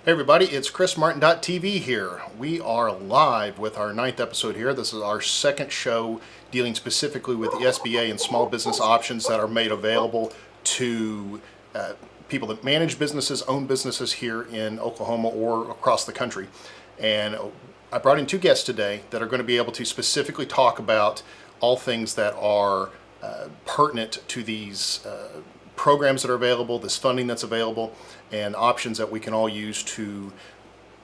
Hey everybody, it's ChrisMartin.tv here. We are live with our 9th episode here. This is our second show dealing specifically with the SBA and small business options that are made available to people that manage businesses, own businesses here in Oklahoma or across the country. And I brought in two guests today that are going to be able to specifically talk about all things that are pertinent to these programs that are available, this funding that's available, and options that we can all use to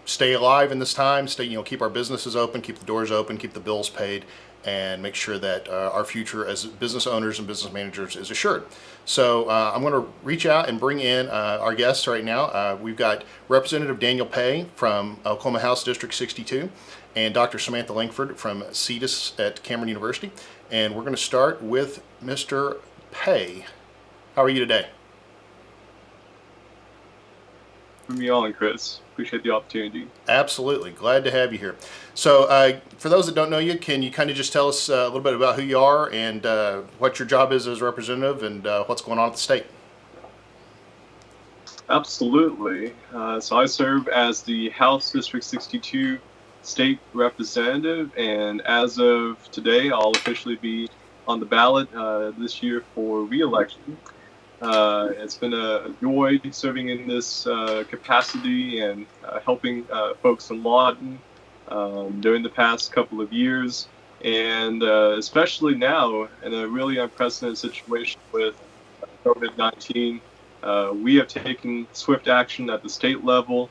stay alive in this time, keep our businesses open, keep the doors open, keep the bills paid, and make sure that our future as business owners and business managers is assured. So I'm going to reach out and bring in our guests right now. We've got Representative Daniel Pay from Oklahoma House District 62 and Dr. Samantha Lankford from CETES at Cameron University. And we're going to start with Mr. Pay. How are you today? Me on, Chris. Appreciate the opportunity. Absolutely. Glad to have you here. So for those that don't know you, can you kind of just tell us a little bit about who you are and what your job is as a representative and what's going on at the state? Absolutely. So I serve as the House District 62 state representative, and as of today, I'll officially be on the ballot this year for re-election. It's been a joy serving in this capacity and helping folks in Lawton during the past couple of years, and especially now in a really unprecedented situation with COVID-19. We have taken swift action at the state level.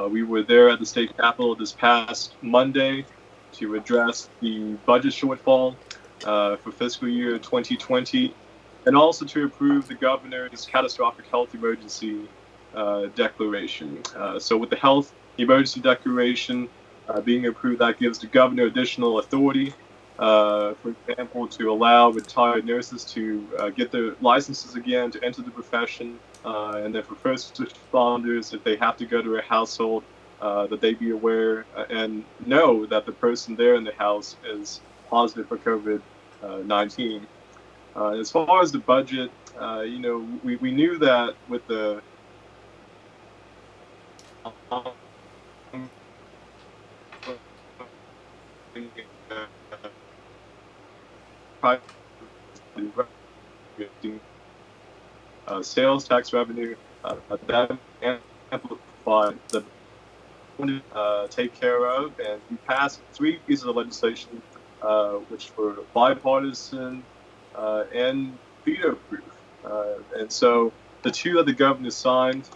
We were there at the state capitol this past Monday to address the budget shortfall for fiscal year 2020. And also to approve the governor's catastrophic health emergency declaration. So with the health emergency declaration being approved, that gives the governor additional authority, for example, to allow retired nurses to get their licenses again, to enter the profession, and then for first responders, if they have to go to a household, that they be aware and know that the person there in the house is positive for COVID-19. As far as the budget, we knew that with the sales tax revenue that amplified the take care of, and we passed 3 pieces of legislation which were bipartisan and veto-proof. And so the 2 that the governor signed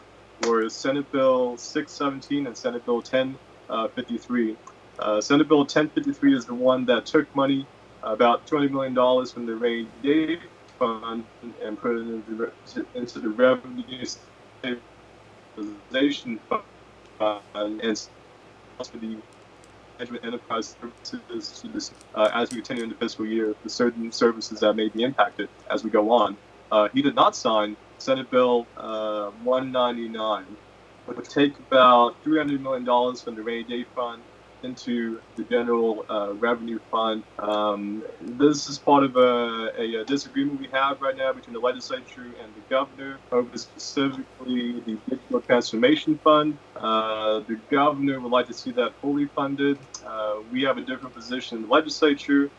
were Senate Bill 617 and Senate Bill 1053. Senate Bill 1053 is the one that took money, about $200 million from the rainy day fund, and put it into the revenue stabilization fund, and for the management enterprise services as we continue in the fiscal year for certain services that may be impacted as we go on. He did not sign Senate Bill 199, which would take about $300 million from the rainy day fund into the general revenue fund. This is part of a disagreement we have right now between the legislature and the governor over specifically the digital transformation fund. The governor would like to see that fully funded. We have a different position in the legislature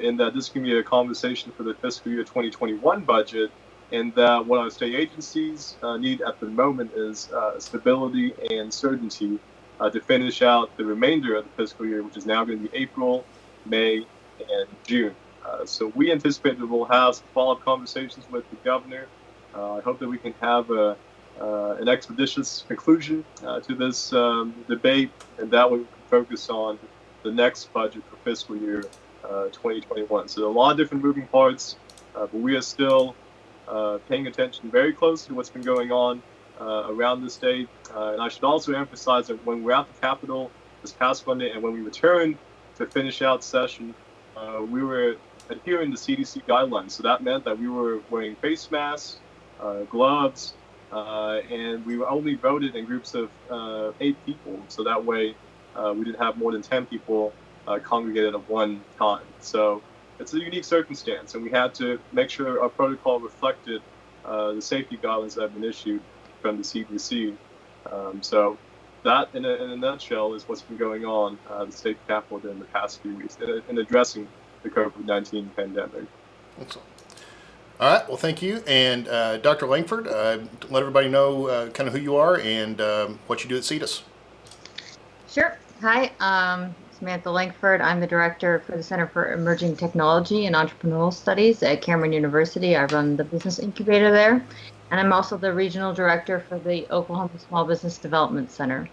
in that this can be a conversation for the fiscal year 2021 budget, and that what our state agencies need at the moment is stability and certainty to finish out the remainder of the fiscal year, which is now going to be April, May, and June. So we anticipate that we'll have some follow-up conversations with the governor. I hope that we can have an expeditious conclusion to this debate, and that we can focus on the next budget for fiscal year 2021. So a lot of different moving parts, but we are still paying attention very close to what's been going on around the state. And I should also emphasize that when we're at the Capitol this past Monday and when we returned to finish out session, we were adhering to CDC guidelines. So that meant that we were wearing face masks, gloves, and we only voted in groups of 8 people. So that way we didn't have more than 10 people congregated at one time. So it's a unique circumstance, and we had to make sure our protocol reflected the safety guidelines that have been issued from the CDC. So that, in a nutshell, is what's been going on the state capitol during the past few weeks in addressing the COVID-19 pandemic. Excellent. All right. Well, thank you. And Dr. Langford, let everybody know kind of who you are and what you do at CETES. Sure. Hi, Samantha Lankford. I'm the director for the Center for Emerging Technology and Entrepreneurial Studies at Cameron University. I run the business incubator there. And I'm also the regional director for the Oklahoma Small Business Development Center.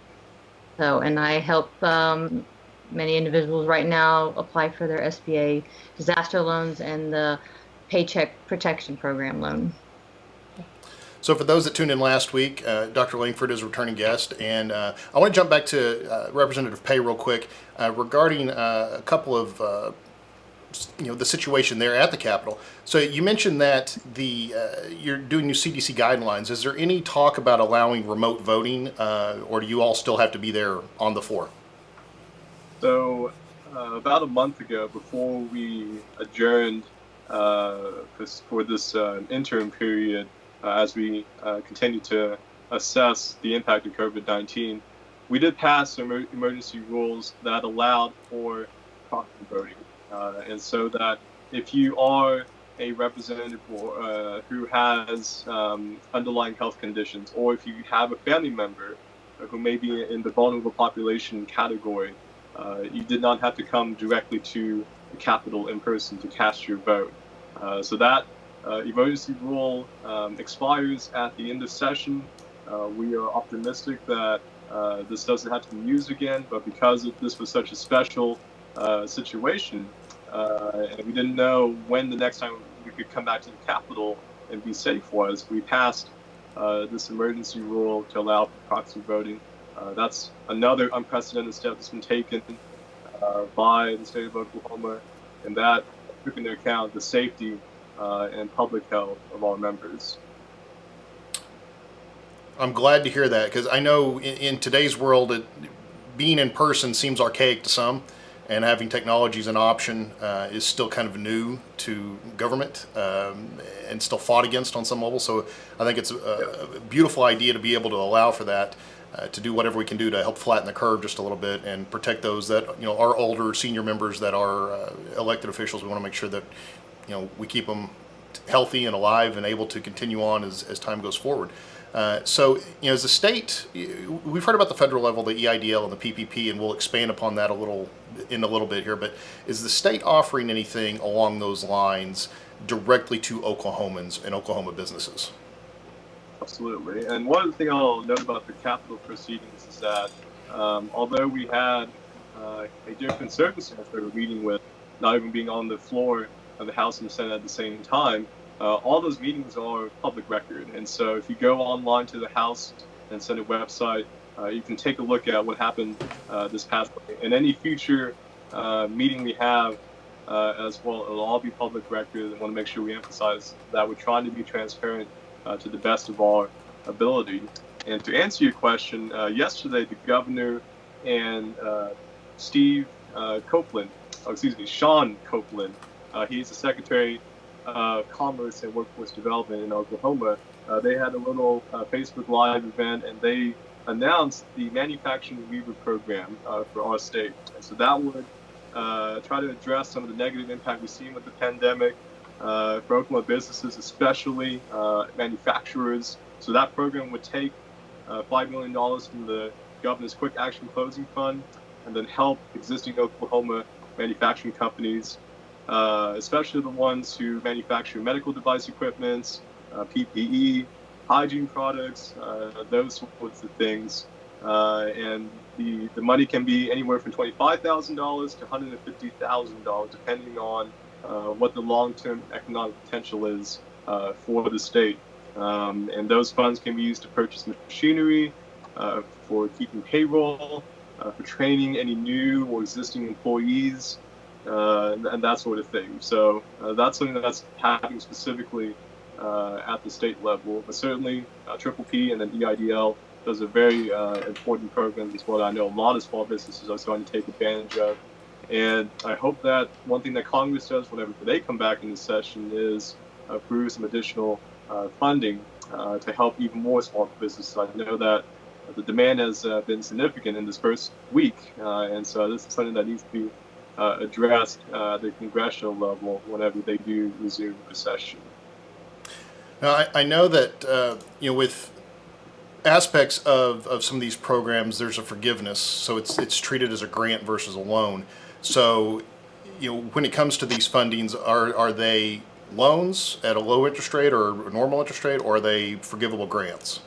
And I help many individuals right now apply for their SBA disaster loans and the Paycheck Protection Program loan. So for those that tuned in last week, Dr. Langford is a returning guest, and I want to jump back to Representative Pay real quick regarding a couple of the situation there at the Capitol. So you mentioned that you're doing new CDC guidelines. Is there any talk about allowing remote voting, or do you all still have to be there on the floor? So about a month ago, before we adjourned for this interim period, as we continue to assess the impact of COVID-19, we did pass emergency rules that allowed for proxy voting. And so that if you are a representative who has underlying health conditions, or if you have a family member who may be in the vulnerable population category, you did not have to come directly to the Capitol in person to cast your vote. So that emergency rule expires at the end of session. We are optimistic that this doesn't have to be used again, but because this was such a special situation, and we didn't know when the next time we could come back to the Capitol and be safe was, we passed this emergency rule to allow for proxy voting. That's another unprecedented step that's been taken by the state of Oklahoma, and that took into account the safety and public health of our members. I'm glad to hear that, because I know in today's world, being in person seems archaic to some, and having technology as an option is still kind of new to government and still fought against on some level. So I think it's a beautiful idea to be able to allow for that, to do whatever we can do to help flatten the curve just a little bit and protect those that are older senior members that are elected officials. We want to make sure that we keep them healthy and alive and able to continue on as time goes forward. So, as a state, we've heard about the federal level, the EIDL and the PPP, and we'll expand upon that in a little bit here. But is the state offering anything along those lines directly to Oklahomans and Oklahoma businesses? Absolutely. And one thing I'll note about the Capitol proceedings is that although we had a different circumstance that we're meeting with, not even being on the floor of the House and the Senate at the same time, all those meetings are public record. And so if you go online to the House and Senate website, you can take a look at what happened this past week. And any future meeting we have as well, it'll all be public record. I want to make sure we emphasize that we're trying to be transparent to the best of our ability. And to answer your question, yesterday the governor and Sean Copeland, he's the Secretary of Commerce and Workforce Development in Oklahoma. They had a little Facebook Live event, and they announced the Manufacturing Weaver Program for our state. And so that would try to address some of the negative impact we've seen with the pandemic for Oklahoma businesses, especially manufacturers. So that program would take $5 million from the governor's Quick Action Closing Fund and then help existing Oklahoma manufacturing companies, especially the ones who manufacture medical device equipment, PPE, hygiene products, those sorts of things. And the money can be anywhere from $25,000 to $150,000, depending on what the long-term economic potential is for the state. And those funds can be used to purchase machinery, for keeping payroll, for training any new or existing employees, and that sort of thing. So that's something that's happening specifically at the state level. But certainly Triple P and then EIDL, those are very important programs as well. I know a lot of small businesses are starting to take advantage of. And I hope that one thing that Congress does whenever they come back in this session is approve some additional funding to help even more small businesses. I know that the demand has been significant in this first week, and so this is something that needs to be addressed at the congressional level whenever they do resume the session. Now, I know that with aspects of some of these programs, there's a forgiveness, so it's treated as a grant versus a loan. So, when it comes to these fundings, are they loans at a low interest rate or a normal interest rate, or are they forgivable grants?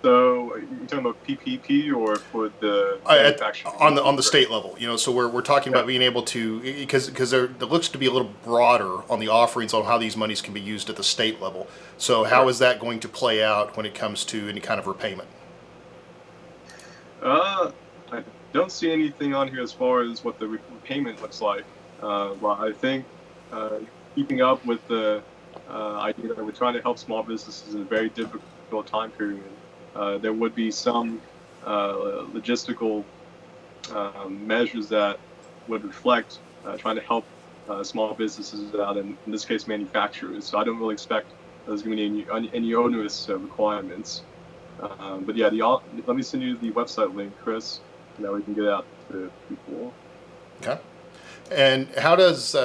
So, are you talking about PPP or for the manufacturing? On the state level, so we're talking about being able to, because there looks to be a little broader on the offerings on how these monies can be used at the state level. So how is that going to play out when it comes to any kind of repayment? I don't see anything on here as far as what the repayment looks like. Well, I think keeping up with the idea that we're trying to help small businesses in a very difficult time period, there would be some logistical measures that would reflect trying to help small businesses out, in this case, manufacturers. So I don't really expect there's going to be any onerous requirements. But yeah, let me send you the website link, Chris, and that we can get out to people. Okay. And how does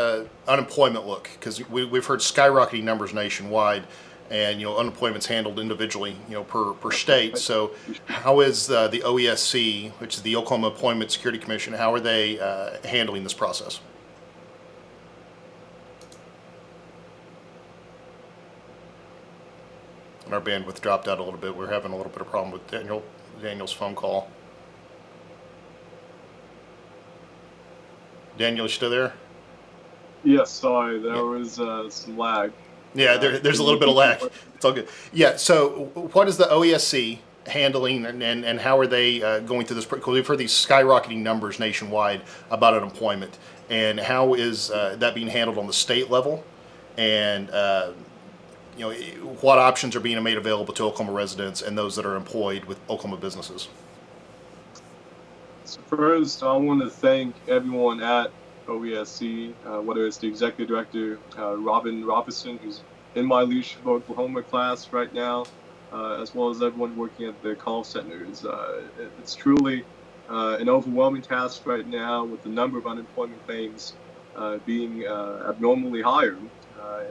unemployment look? Because we've heard skyrocketing numbers nationwide, and unemployment's handled individually, per state. So how is the OESC, which is the Oklahoma Employment Security Commission, how are they handling this process? And our bandwidth dropped out a little bit. We're having a little bit of problem with Daniel's phone call. Daniel, you still there? Yes, sorry, there was some lag. Yeah, there's a little bit of lag. It's all good. Yeah, so what is the OESC handling, and how are they going through this? Because we've heard these skyrocketing numbers nationwide about unemployment, and how is that being handled on the state level? And what options are being made available to Oklahoma residents and those that are employed with Oklahoma businesses? So first, I want to thank everyone at OESC, whether it's the executive director, Robin Robinson, who's in my leadership of Oklahoma class right now, as well as everyone working at the call centers. It's truly an overwhelming task right now with the number of unemployment claims being abnormally higher.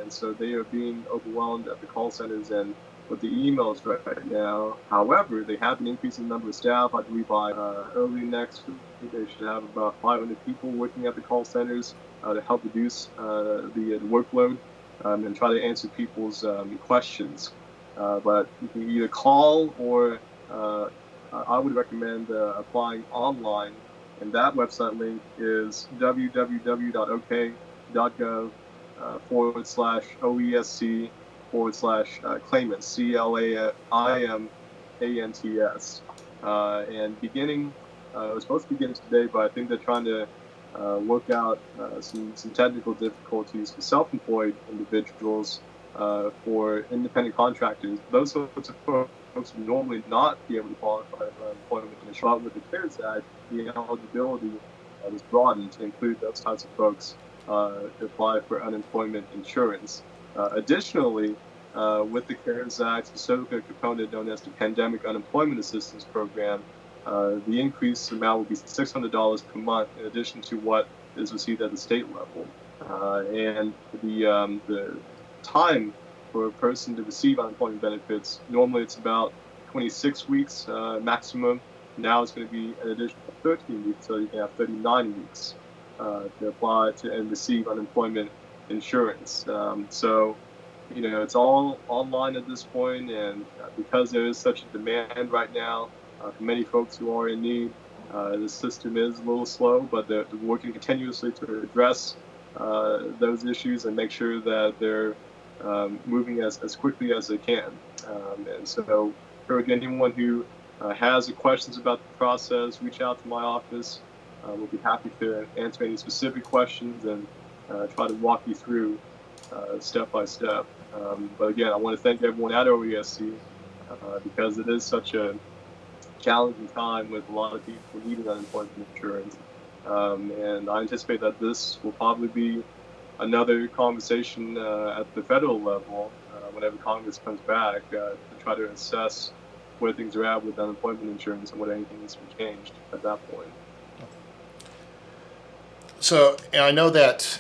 And so they are being overwhelmed at the call centers and with the emails right now. However, they have an increasing number of staff. I believe by early next week, they should have about 500 people working at the call centers to help reduce the workload and try to answer people's questions. But you can either call or I would recommend applying online. And that website link is www.ok.gov/OESC/claimants, CLAIMANTS. And beginning, it was supposed to begin today, but I think they're trying to work out some technical difficulties for self-employed individuals, for independent contractors. Those sorts of folks would normally not be able to qualify for employment insurance. But with the CARES Act, the eligibility was broadened to include those types of folks to apply for unemployment insurance. Additionally, with the CARES Act, specifically a component known as the Pandemic Unemployment Assistance Program, the increased amount will be $600 per month in addition to what is received at the state level. And the time for a person to receive unemployment benefits, normally it's about 26 weeks maximum. Now it's going to be an additional 13 weeks, so you can have 39 weeks to apply to and receive unemployment insurance. So, it's all online at this point, and because there is such a demand right now for many folks who are in need, the system is a little slow, but they're working continuously to address those issues and make sure that they're moving as quickly as they can. And so, for anyone who has questions about the process, reach out to my office. We'll be happy to answer any specific questions and try to walk you through step by step. But again, I want to thank everyone at OESC because it is such a challenging time with a lot of people needing unemployment insurance. And I anticipate that this will probably be another conversation at the federal level whenever Congress comes back to try to assess where things are at with unemployment insurance and what anything needs to be changed at that point. So, and I know that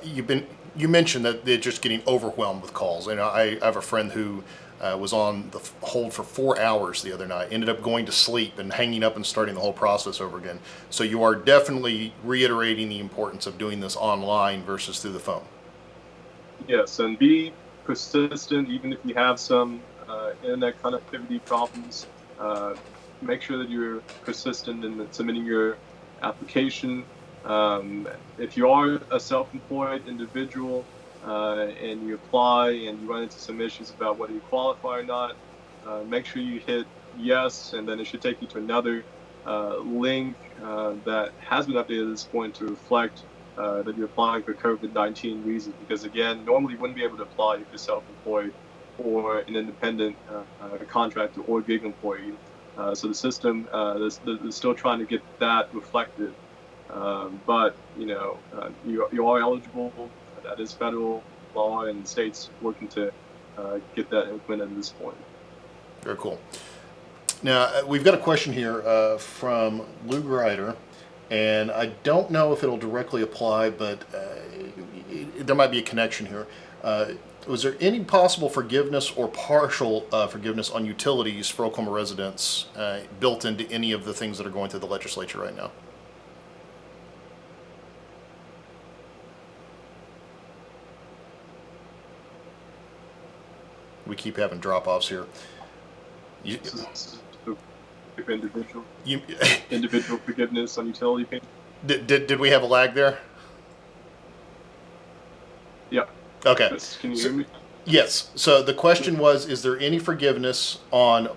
you mentioned that they're just getting overwhelmed with calls. And I have a friend who was on the hold for 4 hours the other night, ended up going to sleep and hanging up and starting the whole process over again. So you are definitely reiterating the importance of doing this online versus through the phone. Yes, and be persistent even if you have some internet connectivity problems. Make sure that you're persistent in submitting your application. If you are a self-employed individual and you apply and you run into some issues about whether you qualify or not, make sure you hit yes, and then it should take you to another link that has been updated at this point to reflect that you're applying for COVID-19 reasons. Because again, normally you wouldn't be able to apply if you're self-employed or an independent contractor or gig employee. So the system is still trying to get that reflected. But you are eligible. That is federal law, and states working to get that implemented at this point. Very cool. Now, we've got a question here from Lou Grider, and I don't know if it'll directly apply, but there might be a connection here. Was there any possible forgiveness or partial forgiveness on utilities for Oklahoma residents built into any of the things that are going through the legislature right now? We keep having drop-offs here. Individual forgiveness on utility payments. Did we have a lag there? Yeah. Okay. Yes. Can you hear me? Yes. So the question was, is there any forgiveness on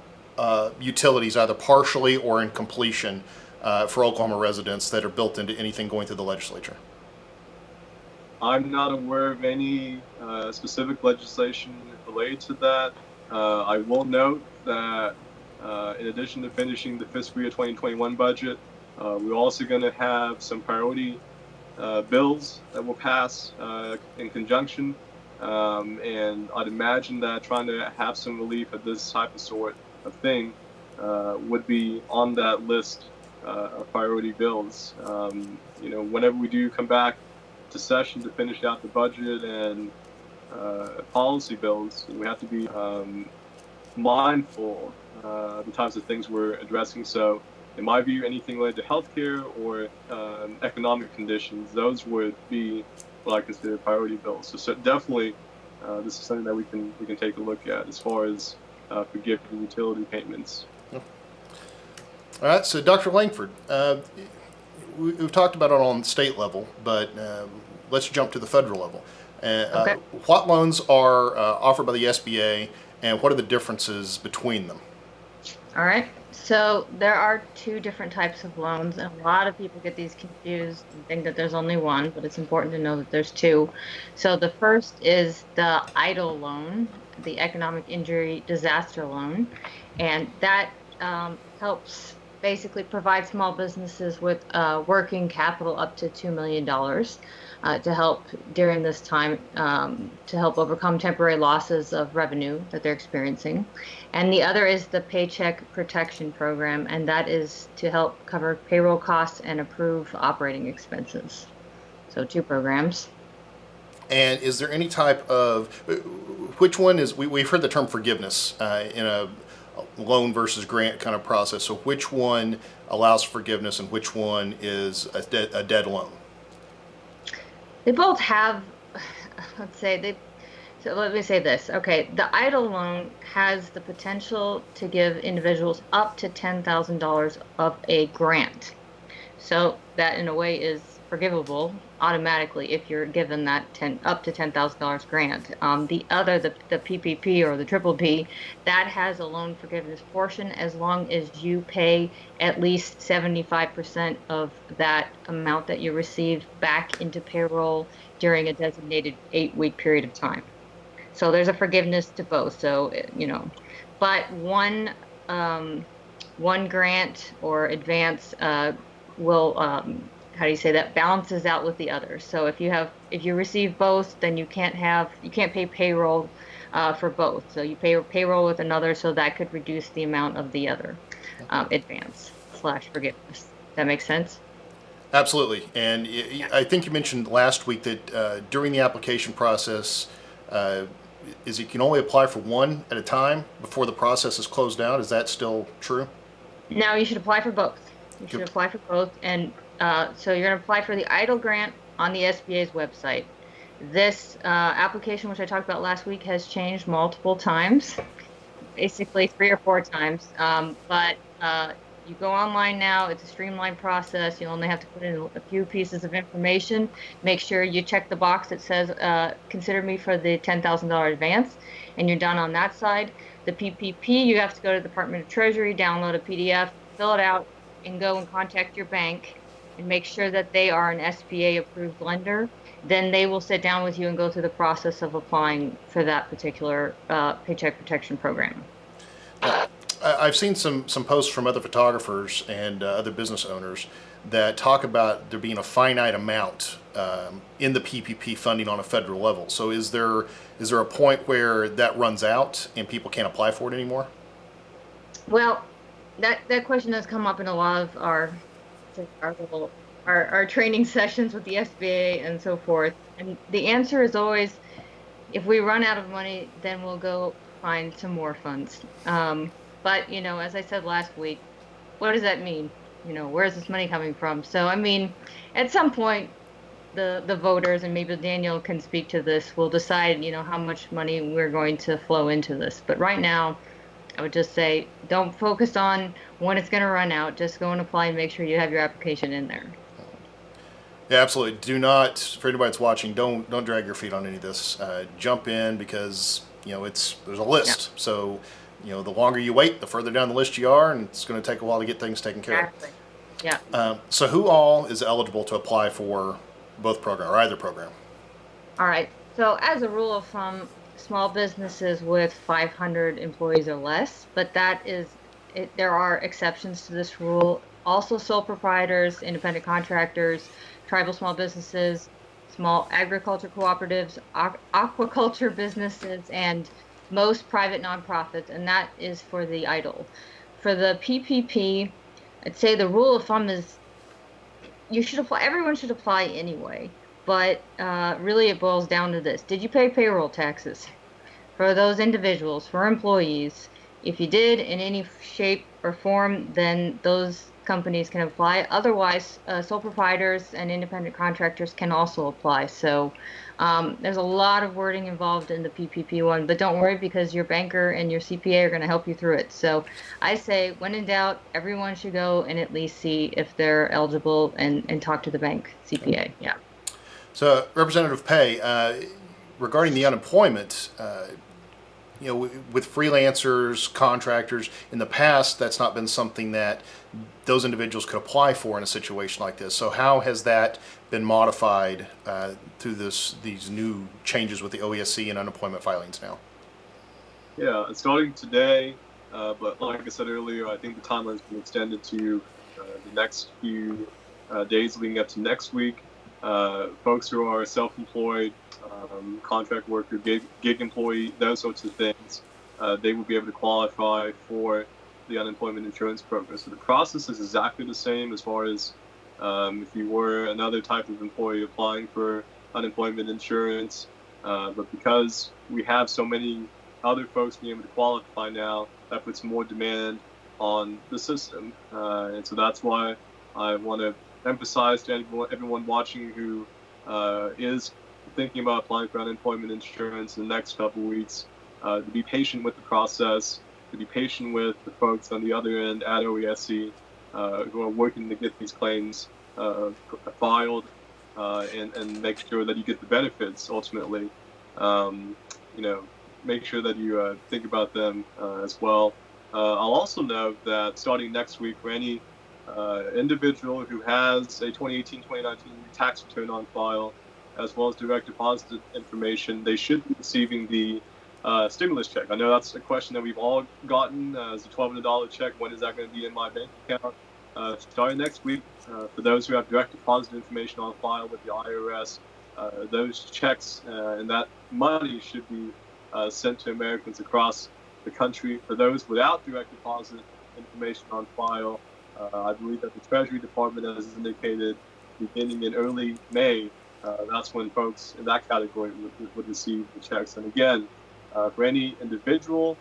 utilities, either partially or in completion, for Oklahoma residents that are built into anything going through the legislature? I'm not aware of any specific legislation related to that. I will note that in addition to finishing the fiscal year 2021 budget, we're also going to have some priority bills that will pass in conjunction. And I'd imagine that trying to have some relief of this type of sort of thing would be on that list of priority bills. Whenever we do come back to session to finish out the budget and policy bills, we have to be mindful of the types of things we're addressing. So in my view, anything related to healthcare or economic conditions, those would be what I consider priority bills. So definitely this is something that we can take a look at as far as forgiving utility payments. All right, so Dr. Lankford, we've talked about it on the state level, but let's jump to the federal level. Okay. What loans are offered by the SBA, and what are the differences between them? All right. So there are two different types of loans, and a lot of people get these confused and think that there's only one, but it's important to know that there's two. So the first is the EIDL loan, the Economic Injury Disaster Loan, and that helps basically provide small businesses with working capital up to $2 million to help during this time to help overcome temporary losses of revenue that they're experiencing. And the other is the Paycheck Protection Program, and that is to help cover payroll costs and approve operating expenses. So two programs. And is there any type of, which one is, we've heard the term forgiveness in a loan versus grant kind of process. So which one allows forgiveness and which one is a dead loan? They both have, so let me say this. Okay, the EIDL loan has the potential to give individuals up to $10,000 of a grant. So that in a way is forgivable automatically if you're given that up to $10,000 grant. The other, the PPP or the triple P, that has a loan forgiveness portion as long as you pay at least 75% of that amount that you received back into payroll during a designated 8-week period of time. So there's a forgiveness to both. So, but one grant or advance will, balances out with the other. So if you receive both, then you can't pay payroll for both. So you pay payroll with another, so that could reduce the amount of the other advance / forgiveness. That makes sense? Absolutely. And Yeah. I think you mentioned last week that during the application process, uh, is you can only apply for one at a time before the process is closed out. Is that still true? Now you should apply for both. You should Good. apply for both, and so you're going to apply for the EIDL grant on the SBA's website. This application, which I talked about last week, has changed multiple times, basically 3 or 4 times. But you go online now. It's a streamlined process. You only have to put in a few pieces of information. Make sure you check the box that says "Consider me for the $10,000 advance," and you're done on that side. The PPP, you have to go to the Department of Treasury, download a PDF, fill it out, and go and contact your bank and make sure that they are an SBA approved lender. Then they will sit down with you and go through the process of applying for that particular Paycheck Protection Program. I've seen some posts from other photographers and other business owners that talk about there being a finite amount in the PPP funding on a federal level. So is there a point where that runs out and people can't apply for it anymore? Well, that question has come up in a lot of our training sessions with the SBA and so forth. And the answer is always, if we run out of money, then we'll go find some more funds. But as I said last week, what does that mean? Where's this money coming from? So, I mean, at some point, the voters, and maybe Daniel can speak to this, will decide, how much money we're going to flow into this. But right now, I would just say, don't focus on when it's going to run out. Just go and apply and make sure you have your application in there. Yeah, absolutely. Do not, for anybody that's watching, don't drag your feet on any of this. Jump in because there's a list. Yeah. So the longer you wait, the further down the list you are, and it's going to take a while to get things taken care Exactly. Yeah. of. So who all is eligible to apply for both program or either program? All right. So as a rule of thumb, small businesses with 500 employees or less, but there are exceptions to this rule. Also, sole proprietors, independent contractors, tribal small businesses, small agriculture cooperatives, aquaculture businesses, and most private nonprofits, and that is for the EIDL. For the PPP, I'd say the rule of thumb is you should apply. Everyone should apply anyway, but really it boils down to this: did you pay payroll taxes for those individuals, for employees? If you did in any shape or form, then those companies can apply. Otherwise, sole proprietors and independent contractors can also apply. So there's a lot of wording involved in the PPP one, but don't worry because your banker and your CPA are going to help you through it. So I say, when in doubt, everyone should go and at least see if they're eligible and talk to the bank CPA. Yeah. So Representative Pay, regarding the unemployment, with freelancers, contractors, in the past, that's not been something that those individuals could apply for in a situation like this. So how has that been modified through these new changes with the OESC and unemployment filings now? Yeah, it's starting today, but like I said earlier, I think the timeline has been extended to the next few days leading up to next week. Folks who are self-employed, contract worker, gig employee, those sorts of things, they will be able to qualify for the unemployment insurance program. So the process is exactly the same as far as if you were another type of employee applying for unemployment insurance. But because we have so many other folks being able to qualify now, that puts more demand on the system. And so that's why I want to emphasize to everyone watching who is thinking about applying for unemployment insurance in the next couple of weeks, to be patient with the process, to be patient with the folks on the other end at OESC who are working to get these claims filed and make sure that you get the benefits ultimately. Make sure that you think about them as well. I'll also note that starting next week, for any individual who has a 2018-2019 tax return on file, as well as direct deposit information, they should be receiving the stimulus check. I know that's a question that we've all gotten as a $1,200 check. When is that going to be in my bank account? Starting next week, for those who have direct deposit information on file with the IRS, those checks and that money should be sent to Americans across the country. For those without direct deposit information on file, I believe that the Treasury Department has indicated beginning in early May, that's when folks in that category would receive the checks. And again, for any individual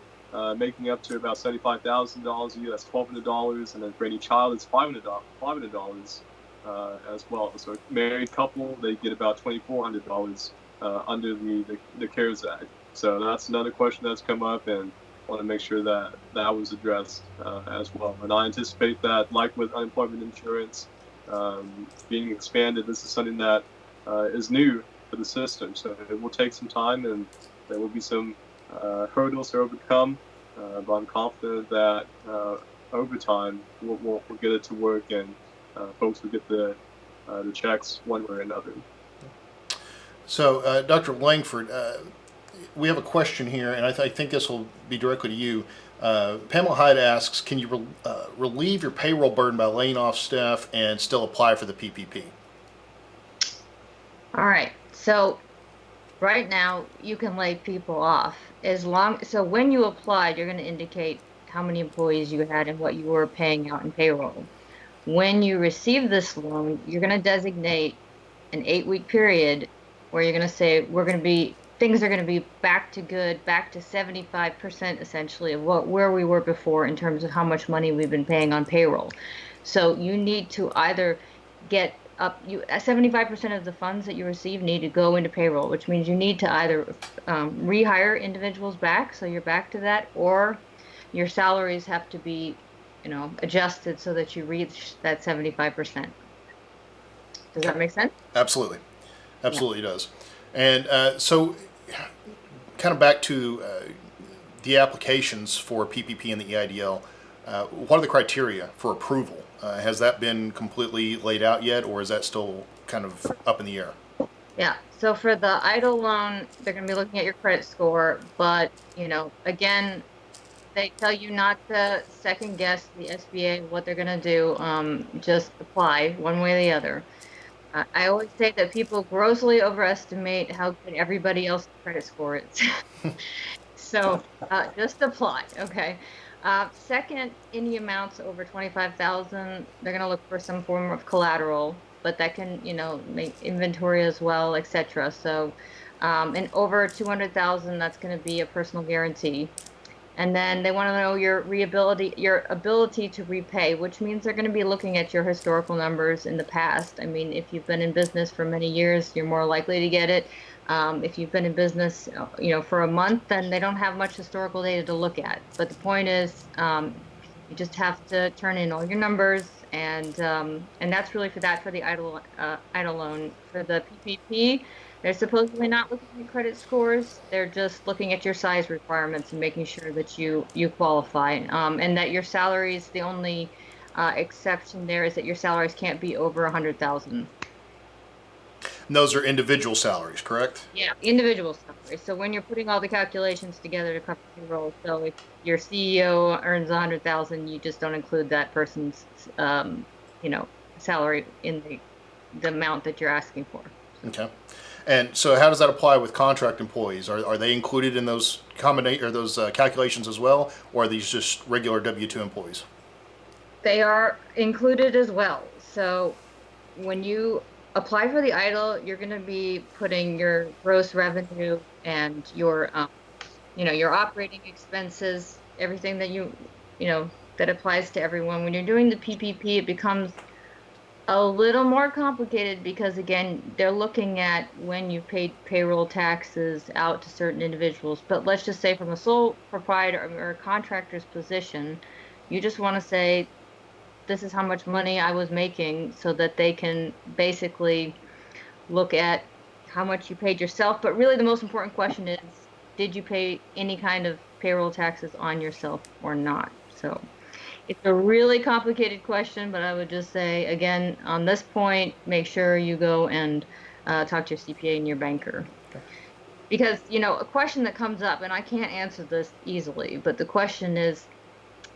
making up to about $75,000 a year, that's $1,200, and then for any child, it's $500 as well. So a married couple, they get about $2,400 under the CARES Act. So that's another question that's come up, and I want to make sure that that was addressed as well. And I anticipate that, like with unemployment insurance being expanded, this is something that is new to the system. So it will take some time, and there will be some hurdles to overcome. But I'm confident that over time we'll get it to work, and folks will get the checks one way or another. So, Dr. Lankford, we have a question here, and I think this will be directly to you. Pamela Hyde asks, can you relieve your payroll burden by laying off staff and still apply for the PPP? All right. So right now you can lay people off so when you applied, you're going to indicate how many employees you had and what you were paying out in payroll. When you receive this loan, you're going to designate an 8-week period where you're going to say things are going to be back to good, back to 75% essentially of where we were before in terms of how much money we've been paying on payroll. So you need to either get up, 75% of the funds that you receive need to go into payroll, which means you need to either rehire individuals back, so you're back to that, or your salaries have to be, adjusted so that you reach that 75%. Does that make sense? Absolutely. Absolutely does. And so kind of back to the applications for PPP and the EIDL, what are the criteria for approval? Has that been completely laid out yet, or is that still kind of up in the air? Yeah. So for the EIDL loan, they're going to be looking at your credit score, but, again, they tell you not to second guess the SBA, what they're going to do. Just apply one way or the other. I always say that people grossly overestimate how good everybody else's credit score is. So just apply, okay? Second, any amounts over 25,000, they're going to look for some form of collateral, but that can, make inventory as well, etc. So, and over 200,000, that's going to be a personal guarantee. And then they want to know your ability to repay, which means they're going to be looking at your historical numbers in the past. I mean, if you've been in business for many years, you're more likely to get it. If you've been in business, for a month, then they don't have much historical data to look at. But the point is, you just have to turn in all your numbers, and that's really for the EIDL loan. For the PPP, they're supposedly not looking at credit scores. They're just looking at your size requirements and making sure that you qualify, and that your salaries. The only exception there is that your salaries can't be over 100,000. And those are individual salaries, correct? Yeah, individual salaries. So when you're putting all the calculations together to cover payroll, so if your CEO earns 100,000, you just don't include that person's, salary in the amount that you're asking for. Okay. And so how does that apply with contract employees? Are they included in those calculations as well, or are these just regular W-2 employees? They are included as well. So when you apply for the EIDL, you're going to be putting your gross revenue and your operating expenses, everything that that applies to everyone. When you're doing the PPP, it becomes a little more complicated because, again, they're looking at when you paid payroll taxes out to certain individuals. But let's just say from a sole proprietor or a contractor's position, you just want to say, this is how much money I was making, so that they can basically look at how much you paid yourself. But really the most important question is, did you pay any kind of payroll taxes on yourself or not? So it's a really complicated question, but I would just say, again, on this point, make sure you go and talk to your CPA and your banker. Okay. Because, a question that comes up, and I can't answer this easily, but the question is,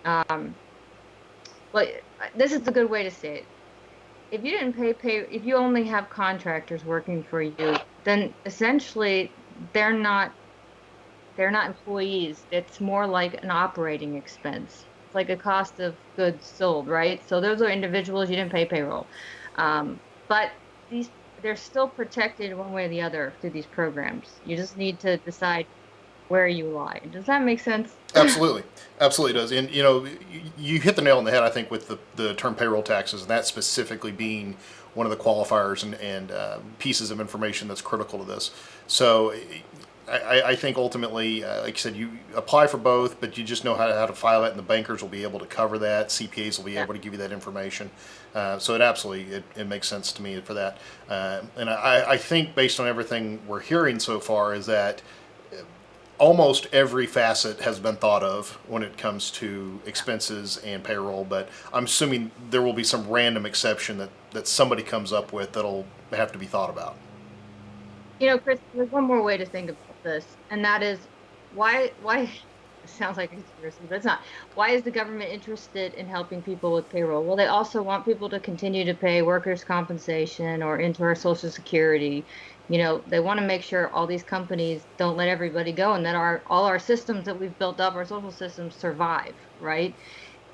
well, this is a good way to say it. If you didn't if you only have contractors working for you, then essentially they're not they're not employees. It's more like an operating expense. It's like a cost of goods sold, right? So those are individuals, you didn't pay payroll. But these they're still protected one way or the other through these programs. You just need to decide where you lie. Does that make sense? Absolutely, absolutely does. And you hit the nail on the head, I think, with the term payroll taxes, and that specifically being one of the qualifiers and pieces of information that's critical to this. So I think ultimately, like you said, you apply for both, but you just know how to file it, and the bankers will be able to cover that. CPAs will be Yeah. able to give you that information. So it absolutely it makes sense to me for that. And I think based on everything we're hearing so far is that almost every facet has been thought of when it comes to expenses and payroll, but I'm assuming there will be some random exception that somebody comes up with that'll have to be thought about. Chris, there's one more way to think about this, and that is why it sounds like a conspiracy, but it's not. Why is the government interested in helping people with payroll? Well, they also want people to continue to pay workers' compensation or into our Social Security. They want to make sure all these companies don't let everybody go and that all our systems that we've built up, our social systems survive, right?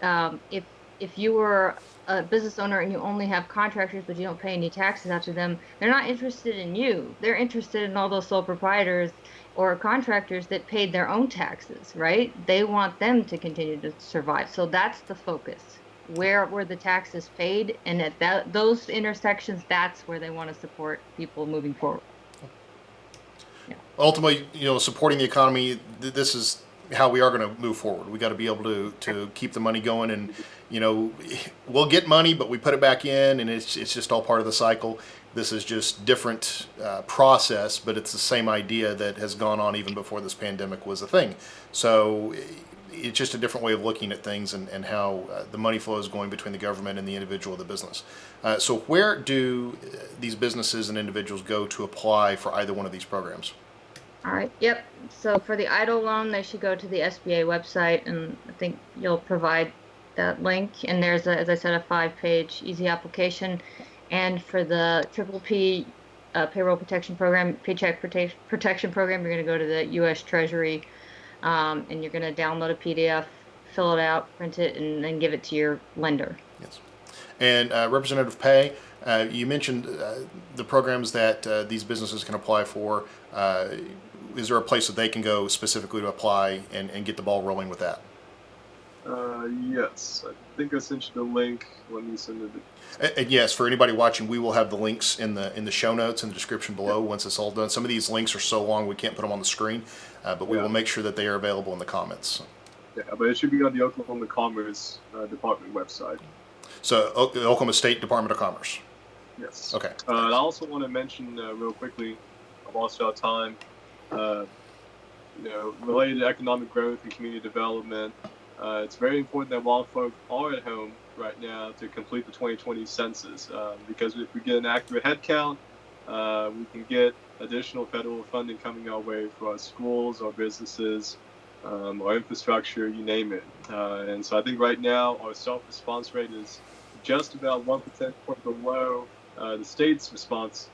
If you were a business owner and you only have contractors but you don't pay any taxes after them, they're not interested in you. They're interested in all those sole proprietors or contractors that paid their own taxes, right? They want them to continue to survive. So that's the focus. Where were the taxes paid? And at those intersections, that's where they want to support people moving forward. Yeah. Ultimately, supporting the economy, this is how we are going to move forward. We got to be able to keep the money going, and we'll get money, but we put it back in, and it's just all part of the cycle. This is just different process, but it's the same idea that has gone on even before this pandemic was a thing. So it's just a different way of looking at things and how the money flow is going between the government and the individual, the business. So where do these businesses and individuals go to apply for either one of these programs? All right. Yep. So for the EIDL loan, they should go to the SBA website, and I think you'll provide that link. And there's, as I said, a 5-page easy application. And for the PPP payroll protection program, paycheck protection program, you're going to go to the U.S. Treasury, and you're going to download a PDF, fill it out, print it, and then give it to your lender. Yes. And Representative Pay, you mentioned the programs that these businesses can apply for. Is there a place that they can go specifically to apply and get the ball rolling with that? Yes, I think I sent you the link. Let me send it. And yes, for anybody watching, we will have the links in the show notes in the description below once it's all done. Some of these links are so long we can't put them on the screen, but we will make sure that they are available in the comments. Yeah, but it should be on the Oklahoma Commerce Department website. So the Oklahoma State Department of Commerce. Yes. Okay. I also want to mention real quickly, I've lost our time, related to economic growth and community development. It's very important that while folks are at home right now to complete the 2020 census, because if we get an accurate head count, we can get additional federal funding coming our way for our schools, our businesses, our infrastructure, you name it. And so I think right now our self-response rate is just about 1% point below the state's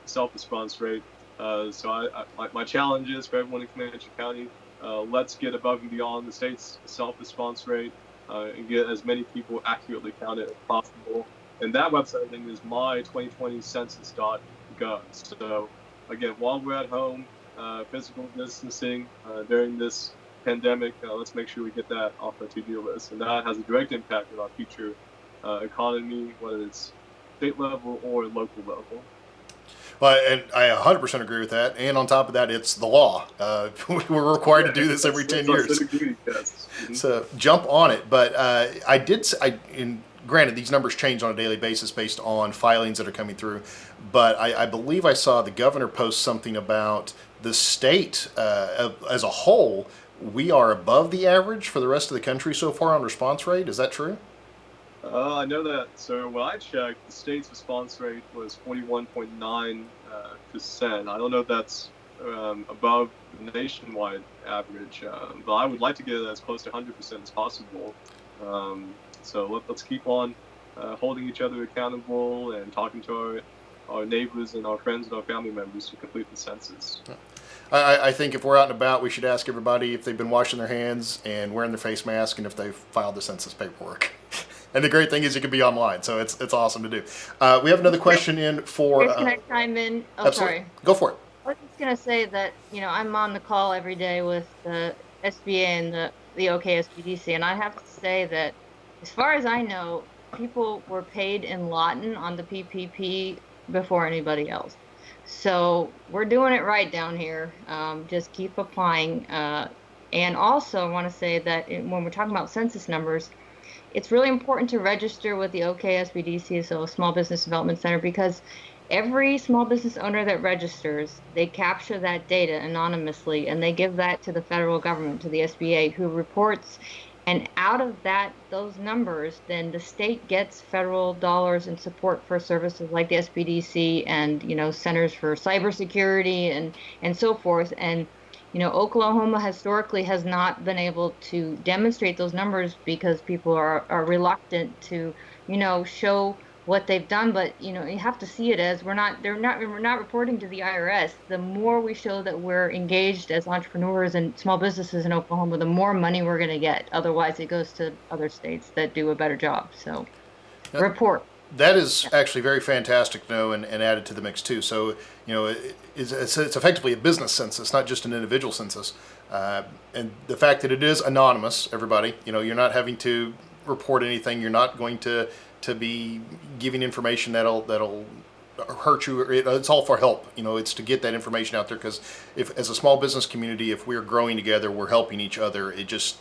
self-response rate. So my challenge is for everyone in Comanche County, let's get above and beyond the state's self-response rate and get as many people accurately counted as possible. And that website, I think, is my2020census.gov. So again, while we're at home, physical distancing during this pandemic, let's make sure we get that off our to-do list. And that has a direct impact on our future economy, whether it's state level or local level. Well, and I 100% agree with that. And on top of that, it's the law. We're required to do this every 10 years. So jump on it. But and granted, these numbers change on a daily basis based on filings that are coming through. But I believe I saw the governor post something about the state as a whole. We are above the average for the rest of the country so far on response rate. Is that true? I know that. So when I checked, the state's response rate was 41.9%. I don't know if that's above the nationwide average, but I would like to get it as close to 100% as possible. So let's keep on holding each other accountable and talking to our neighbors and our friends and our family members to complete the census. I think if we're out and about, we should ask everybody if they've been washing their hands and wearing their face mask and if they've filed the census paperwork. And the great thing is it can be online, so it's awesome to do. We have another question in for. Chris, can I chime in? Oh, absolutely. sorry. Go for it. I was just going to say that, I'm on the call every day with the SBA and the OK SBDC, and I have to say that as far as I know, people were paid in Lawton on the PPP before anybody else. So we're doing it right down here. Just keep applying. And also, I want to say that when we're talking about census numbers, it's really important to register with the OK SBDC, so Small Business Development Center, because every small business owner that registers, they capture that data anonymously and they give that to the federal government, to the SBA, who reports. And out of those numbers, then the state gets federal dollars in support for services like the SBDC and, centers for cybersecurity and so forth. And, Oklahoma historically has not been able to demonstrate those numbers because people are reluctant to, show what they've done, but you have to see it as we're not reporting to the IRS. The more we show that we're engaged as entrepreneurs and small businesses in Oklahoma, the more money we're going to get. Otherwise, it goes to other states that do a better job. So, report. That is actually very fantastic to know and added to the mix too. So, it's effectively a business census, not just an individual census. And the fact that it is anonymous, everybody, you're not having to report anything. You're not going to be giving information that'll hurt you. It's all for help. It's to get that information out there, because if, as a small business community, if we're growing together, we're helping each other. It just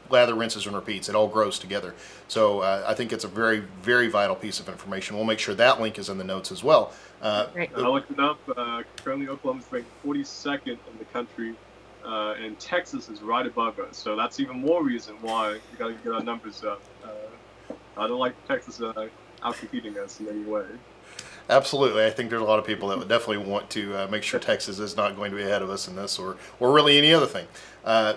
lather, rinses, and repeats. It all grows together. So I think it's a very, very vital piece of information. We'll make sure that link is in the notes as well. I looked it up. Currently, Oklahoma's ranked 42nd in the country, and Texas is right above us. So that's even more reason why we got to get our numbers up. I don't like Texas out-competing us in any way. Absolutely. I think there's a lot of people that would definitely want to make sure Texas is not going to be ahead of us in this or really any other thing.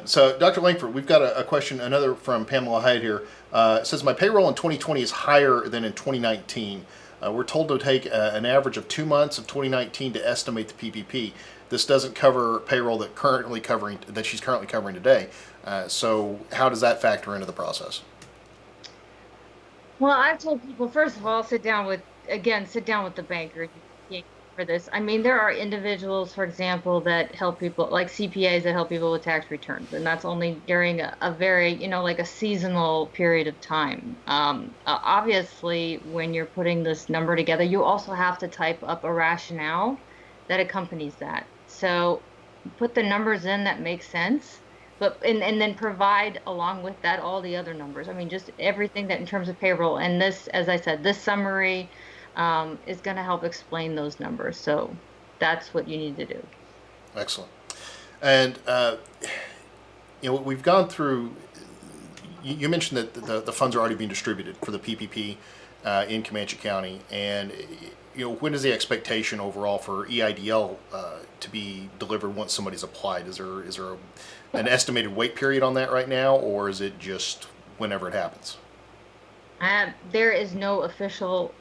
So, Dr. Lankford, we've got a question, another from Pamela Hyde here. It says, my payroll in 2020 is higher than in 2019. We're told to take an average of 2 months of 2019 to estimate the PPP. This doesn't cover payroll that she's currently covering today. So how does that factor into the process? Well, I've told people, first of all, sit down with the banker for this. I mean, there are individuals, for example, that help people, like CPAs that help people with tax returns, and that's only during a very, like a seasonal period of time. Obviously, when you're putting this number together, you also have to type up a rationale that accompanies that. So put the numbers in that make sense. But and then provide along with that all the other numbers. I mean, just everything that in terms of payroll. And this, as I said, this summary is going to help explain those numbers. So that's what you need to do. Excellent. And we've gone through. You mentioned that the funds are already being distributed for the PPP in Comanche County, and when is the expectation overall for EIDL to be delivered once somebody's applied? Is there an estimated wait period on that right now, or is it just whenever it happens? There is no official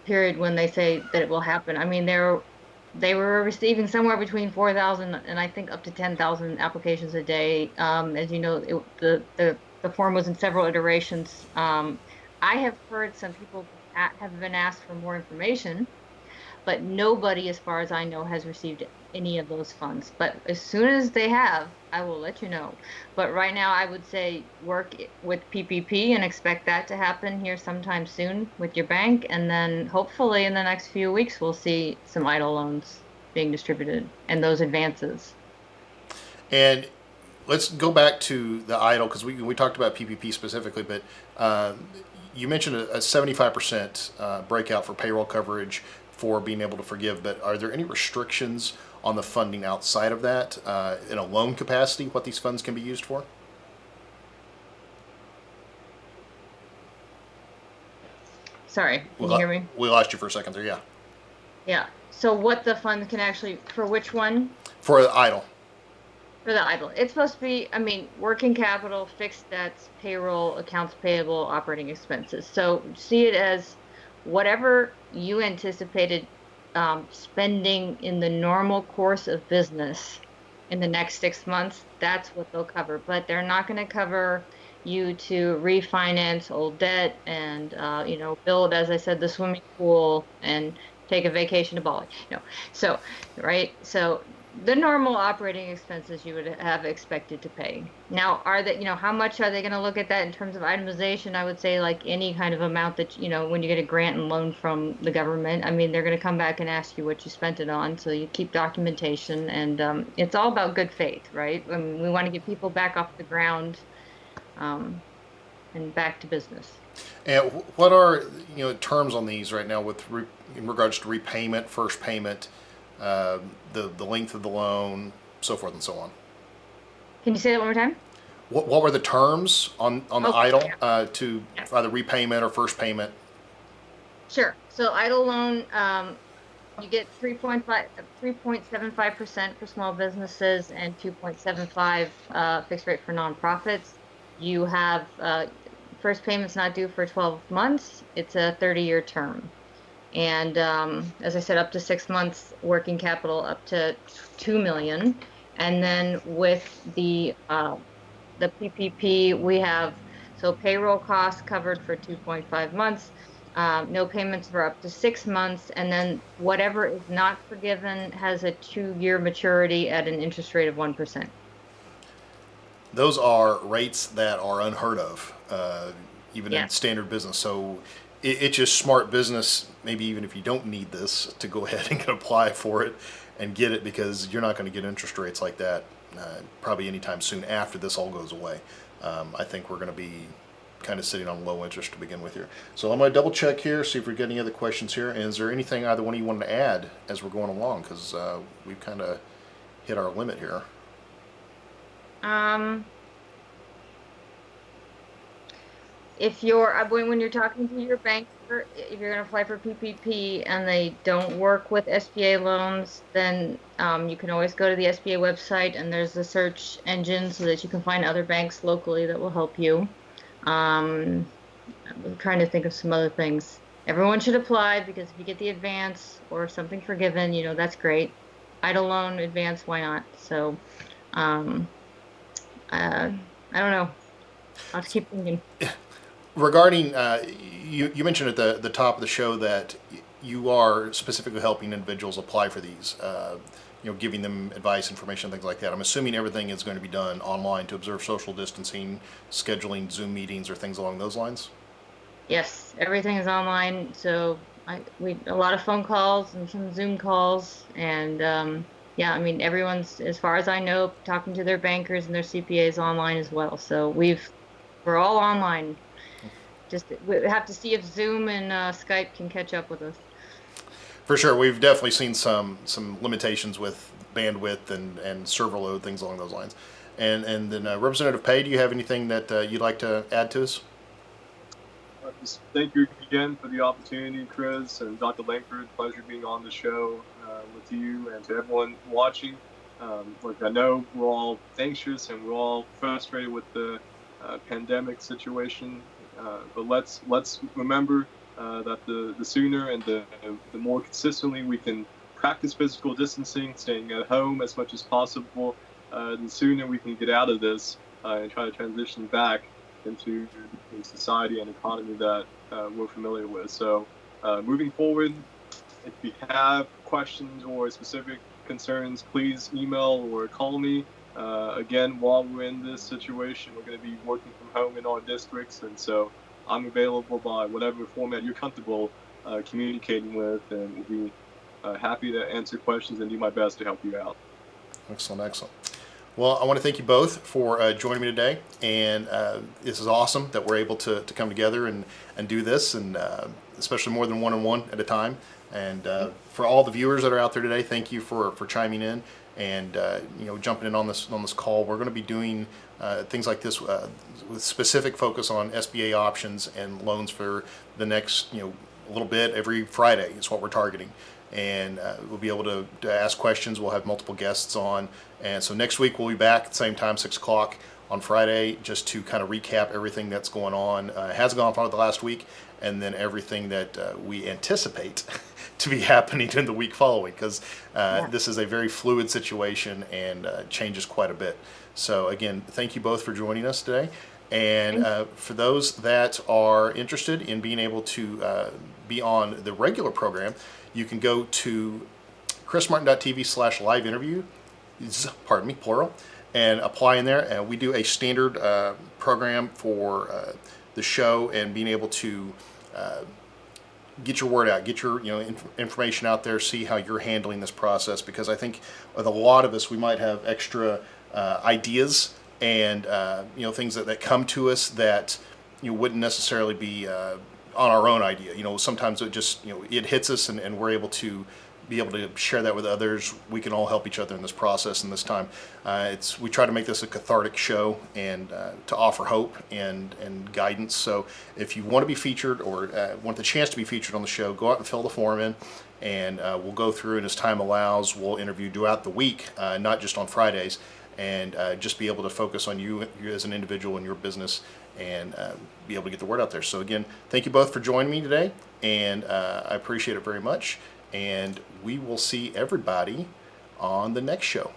period when they say that it will happen. I mean, they were receiving somewhere between 4,000 and I think up to 10,000 applications a day. As you know, the form was in several iterations. I have heard some people have been asked for more information, but nobody, as far as I know, has received any of those funds. But as soon as they have, I will let you know. But right now, I would say work with PPP and expect that to happen here sometime soon with your bank. And then hopefully in the next few weeks, we'll see some EIDL loans being distributed and those advances. And let's go back to the EIDL, because we talked about PPP specifically, but you mentioned a 75% breakout for payroll coverage for being able to forgive, but are there any restrictions on the funding outside of that in a loan capacity, what these funds can be used for? Sorry, can you hear me? We lost you for a second there, yeah. Yeah, so what the funds can actually, for which one? For the EIDL. For the EIDL. It's supposed to be, working capital, fixed debts, payroll, accounts payable, operating expenses. So see it as whatever you anticipated spending in the normal course of business in the next 6 months, that's what they'll cover. But they're not going to cover you to refinance old debt and, build, as I said, the swimming pool and take a vacation to Bali. No. So, right. So the normal operating expenses you would have expected to pay. Now, how much are they going to look at that in terms of itemization? I would say like any kind of amount that, when you get a grant and loan from the government, I mean, they're going to come back and ask you what you spent it on. So you keep documentation, and it's all about good faith, right? I mean, we want to get people back off the ground, and back to business. And what are terms on these right now in regards to repayment, first payment, the length of the loan, so forth and so on? Can you say that one more time? What were the terms on the EIDL to Yeah. either repayment or first payment? Sure. So EIDL loan, you get 3.75% for small businesses and 2.75 fixed rate for nonprofits. You have first payment's not due for 12 months. It's a 30-year term. And as I said, up to 6 months working capital, up to 2 million. And then with the PPP, we have payroll costs covered for 2.5 months. No payments for up to 6 months, and then whatever is not forgiven has a 2-year maturity at an interest rate of 1%. Those are rates that are unheard of, even in Yeah. standard business. So it's just smart business, maybe even if you don't need this, to go ahead and apply for it and get it, because you're not going to get interest rates like that probably anytime soon after this all goes away. I think we're going to be kind of sitting on low interest to begin with here. So I'm going to double check here, see if we get any other questions here. And is there anything either one of you wanted to add as we're going along? Because we've kind of hit our limit here. If when you're talking to your banker, if you're going to apply for PPP and they don't work with SBA loans, then you can always go to the SBA website, and there's a search engine so that you can find other banks locally that will help you. I'm trying to think of some other things. Everyone should apply, because if you get the advance or something forgiven, that's great. EIDL loan advance, why not? So, I don't know. I'll just keep thinking. Regarding, you mentioned at the top of the show that you are specifically helping individuals apply for these, giving them advice, information, things like that. I'm assuming everything is going to be done online to observe social distancing, scheduling Zoom meetings or things along those lines? Yes, everything is online. So a lot of phone calls and some Zoom calls, and yeah, I mean, everyone's, as far as I know, talking to their bankers and their CPAs online as well. So we're all online. Just we have to see if Zoom and Skype can catch up with us. For sure, we've definitely seen some limitations with bandwidth and server load, things along those lines. And then Representative Pay, do you have anything that you'd like to add to us? Just thank you again for the opportunity, Chris and Dr. Lankford. Pleasure being on the show with you, and to everyone watching. Look, I know we're all anxious and we're all frustrated with the pandemic situation, but let's remember that the sooner and the more consistently we can practice physical distancing, staying at home as much as possible, the sooner we can get out of this and try to transition back into the society and economy that we're familiar with. So moving forward, if you have questions or specific concerns, please email or call me. Again, while we're in this situation, we're going to be working from home in our districts, and so I'm available by whatever format you're comfortable communicating with, and we'll be happy to answer questions and do my best to help you out. Excellent. Well, I want to thank you both for joining me today, and this is awesome that we're able to come together and do this, and especially more than one-on-one at a time. And for all the viewers that are out there today, thank you for chiming in and jumping in on this call. We're going to be doing things like this with specific focus on SBA options and loans for the next a little bit. Every Friday is what we're targeting, and we'll be able to ask questions. We'll have multiple guests on, and so next week we'll be back at the same time, 6 o'clock. on Friday just to kind of recap everything that's going on, has gone on for the last week, and then everything that we anticipate to be happening in the week following, because this is a very fluid situation and changes quite a bit. So again, thank you both for joining us today. And for those that are interested in being able to be on the regular program, you can go to chrismartin.tv/live interview, pardon me, plural, and apply in there. And we do a standard program for the show and being able to get your word out, get your information out there, see how you're handling this process, because I think with a lot of us, we might have extra ideas and things that come to us that wouldn't necessarily be on our own idea. Sometimes it just it hits us, and we're able to share that with others. We can all help each other in this process. And this time, we try to make this a cathartic show and to offer hope and guidance. So if you want to be featured or want the chance to be featured on the show, go out and fill the form in, and we'll go through. And as time allows, we'll interview throughout the week, not just on Fridays, and just be able to focus on you as an individual in your business and be able to get the word out there. So again, thank you both for joining me today, and I appreciate it very much. And we will see everybody on the next show.